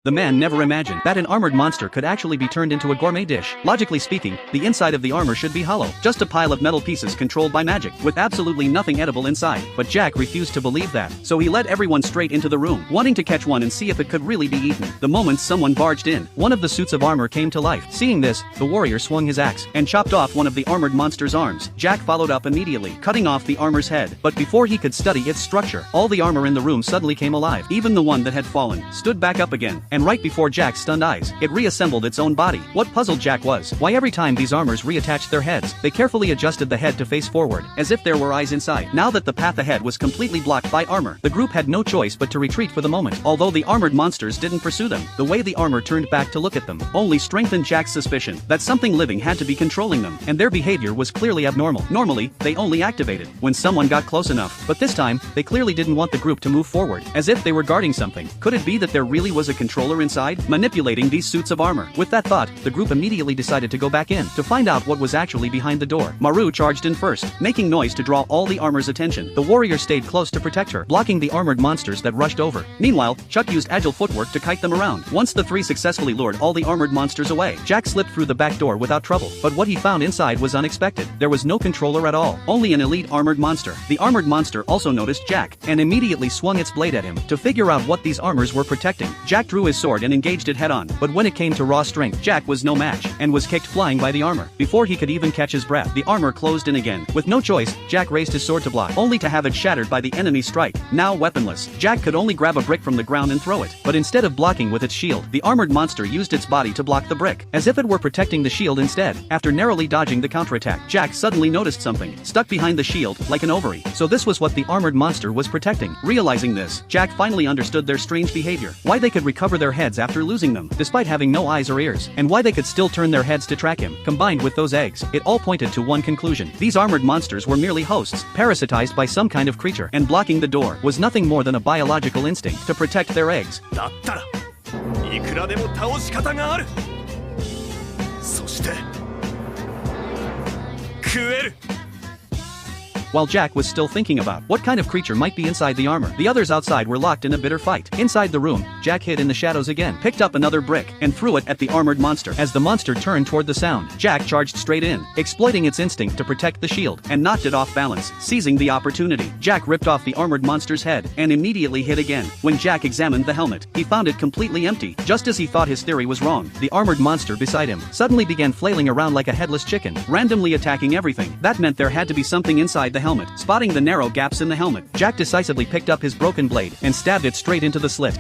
The man never imagined that an armored monster could actually be turned into a gourmet dish. Logically speaking, the inside of the armor should be hollow, just a pile of metal pieces controlled by magic, with absolutely nothing edible inside. But Jack refused to believe that, so he led everyone straight into the room, wanting to catch one and see if it could really be eaten. The moment someone barged in, one of the suits of armor came to life. Seeing this, the warrior swung his axe and chopped off one of the armored monster's arms. Jack followed up immediately, cutting off the armor's head. But before he could study its structure, all the armor in the room suddenly came alive. Even the one that had fallen stood back up again, and right before Jack's stunned eyes, it reassembled its own body. What puzzled Jack was why every time these armors reattached their heads, they carefully adjusted the head to face forward, as if there were eyes inside. Now that the path ahead was completely blocked by armor, the group had no choice but to retreat for the moment. Although the armored monsters didn't pursue them, the way the armor turned back to look at them only strengthened Jack's suspicion that something living had to be controlling them, and their behavior was clearly abnormal. Normally, they only activated when someone got close enough, but this time, they clearly didn't want the group to move forward, as if they were guarding something. Could it be that there really was a controller inside, manipulating these suits of armor? With that thought, the group immediately decided to go back in to find out what was actually behind the door. Maru charged in first, making noise to draw all the armor's attention. The warrior stayed close to protect her, blocking the armored monsters that rushed over. Meanwhile, Chuck used agile footwork to kite them around. Once the three successfully lured all the armored monsters away, Jack slipped through the back door without trouble. But what he found inside was unexpected. There was no controller at all, only an elite armored monster. The armored monster also noticed Jack, and immediately swung its blade at him. To figure out what these armors were protecting, Jack drew his sword and engaged it head-on. But when it came to raw strength, Jack was no match, and was kicked flying by the armor. Before he could even catch his breath, the armor closed in again. With no choice, Jack raised his sword to block, only to have it shattered by the enemy's strike. Now weaponless, Jack could only grab a brick from the ground and throw it. But instead of blocking with its shield, the armored monster used its body to block the brick, as if it were protecting the shield instead. After narrowly dodging the counterattack, Jack suddenly noticed something stuck behind the shield, like an ovary. So this was what the armored monster was protecting. Realizing this, Jack finally understood their strange behavior, why they could recover their heads after losing them, despite having no eyes or ears, and why they could still turn their heads to track him. Combined with those eggs, it all pointed to one conclusion: these armored monsters were merely hosts, parasitized by some kind of creature, and blocking the door was nothing more than a biological instinct to protect their eggs. だったらいくらでも倒し方がある。そして食える。 While Jack was still thinking about what kind of creature might be inside the armor, the others outside were locked in a bitter fight. Inside the room, Jack hid in the shadows again, picked up another brick, and threw it at the armored monster. As the monster turned toward the sound, Jack charged straight in, exploiting its instinct to protect the shield, and knocked it off balance. Seizing the opportunity, Jack ripped off the armored monster's head, and immediately hit again. When Jack examined the helmet, he found it completely empty. Just as he thought his theory was wrong, the armored monster beside him suddenly began flailing around like a headless chicken, randomly attacking everything. That meant there had to be something inside the helmet. Spotting the narrow gaps in the helmet, Jack decisively picked up his broken blade and stabbed it straight into the slit.